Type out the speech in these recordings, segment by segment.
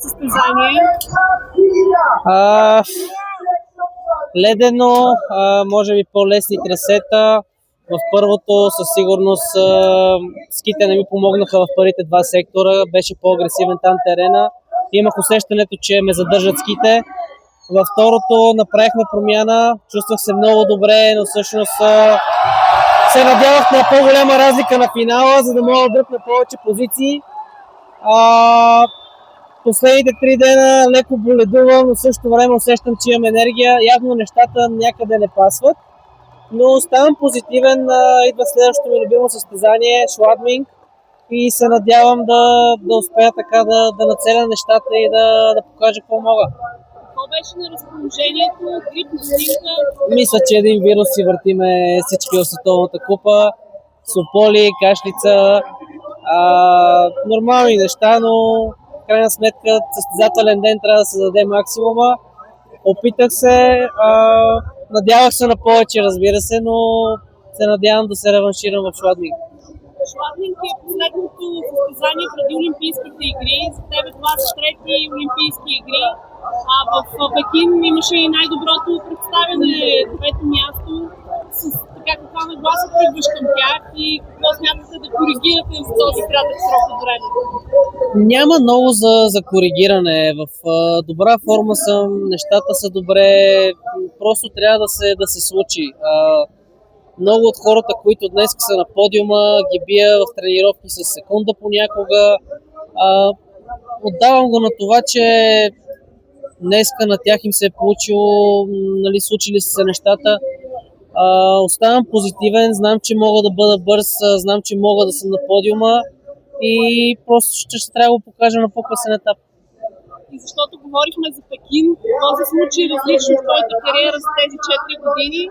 състезание? Ледено, може би по-лесни трасета. В първото със сигурност ските не ми помогнаха в първите два сектора. Беше по-агресивен там терена. Имах усещането, че ме задържат ските. Във второто направихме промяна, чувствах се много добре, но всъщност се надявах на по-голяма разлика на финала, за да мога да дръпна повече позиции. Последните 3 дена леко боледувам, но в същото време усещам, че имам енергия. Явно нещата някъде не пасват, но оставам позитивен. Идва следващото ми любимо състезание, Шладминг, и се надявам да успея така да нацеля нещата и да покажа какво мога. Какво беше на разположението? Грип, стинка? Мисля, че един вирус си въртиме всички в световната купа. Сополи, кашлица, нормални неща, но в крайна сметка състезателен ден трябва да се даде максимума. Опитах се, надявах се на повече, разбира се, но се надявам да се реванширам в Шладминг. Шладминг е последното състезание преди Олимпийските игри. За тебе това са трети Олимпийски игри. В Пекин имаше и най-доброто представяне, трето място. Каква нагласа тръгваш към тях и какво смятате да коригирате за този кратък срок от време? Няма много за коригиране. В добра форма съм, нещата са добре, просто трябва да се случи. Много от хората, които днес са на подиума, ги бия в тренировки с секунда понякога. Отдавам го на това, че днеска на тях им се е получило, нали, случили са се нещата. Оставам позитивен, знам, че мога да бъда бърз, знам, че мога да съм на подиума и просто ще трябва да го покажа на по-късен етап. И защото говорихме за Пекин, този случай е различно в твоята кариера за тези 4 години.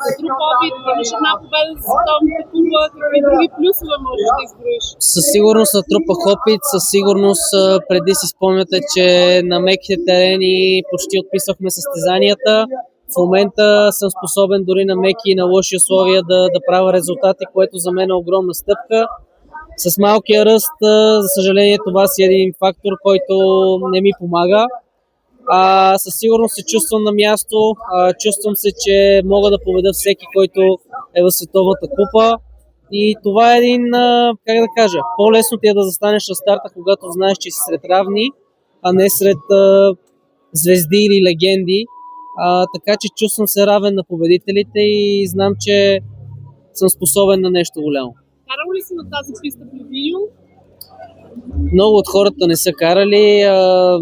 За друг опит, имаш една победа за световната купа, какви други плюсове можеш да изброиш? Със сигурност натрупах опит, със сигурност преди си спомняте, че на меките терени почти отписвахме състезанията. В момента съм способен дори на меки и на лоши условия да правя резултати, което за мен е огромна стъпка. С малкия ръст, за съжаление, това си е един фактор, който не ми помага. Със сигурност се чувствам на място, чувствам се, че мога да победя всеки, който е в световната купа. И това е един, как да кажа, по-лесно ти е да застанеш на старта, когато знаеш, че си сред равни, а не сред звезди или легенди. Така че чувствам се равен на победителите и знам, че съм способен на нещо голямо. Карал ли си на тази писта в Ливио? Много от хората не са карали,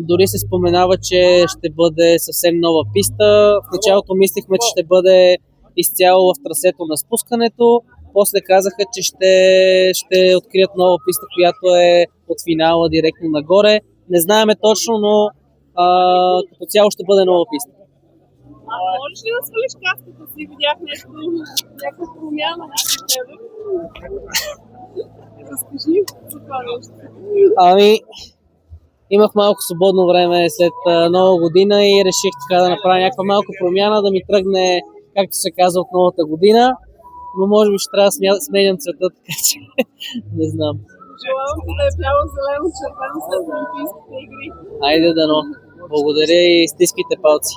дори се споменава, че ще бъде съвсем нова писта. В началото мислихме, че ще бъде изцяло в трасето на спускането, после казаха, че ще открият нова писта, която е от финала директно нагоре. Не знаеме точно, но като цяло ще бъде нова писта. Можеш ли да свалиш каската си? Видях някаква промяна на тебе. Разкажи за това нещо. Имах малко свободно време след нова година и реших така да направя някаква малка промяна, да ми тръгне, както се казва, от новата година. Но може би ще трябва да сменям цвета, така че не знам. Желавам ти да е бяло, зелено, червено след Олимпийските игри. Айде дано. Благодаря и стискайте палци.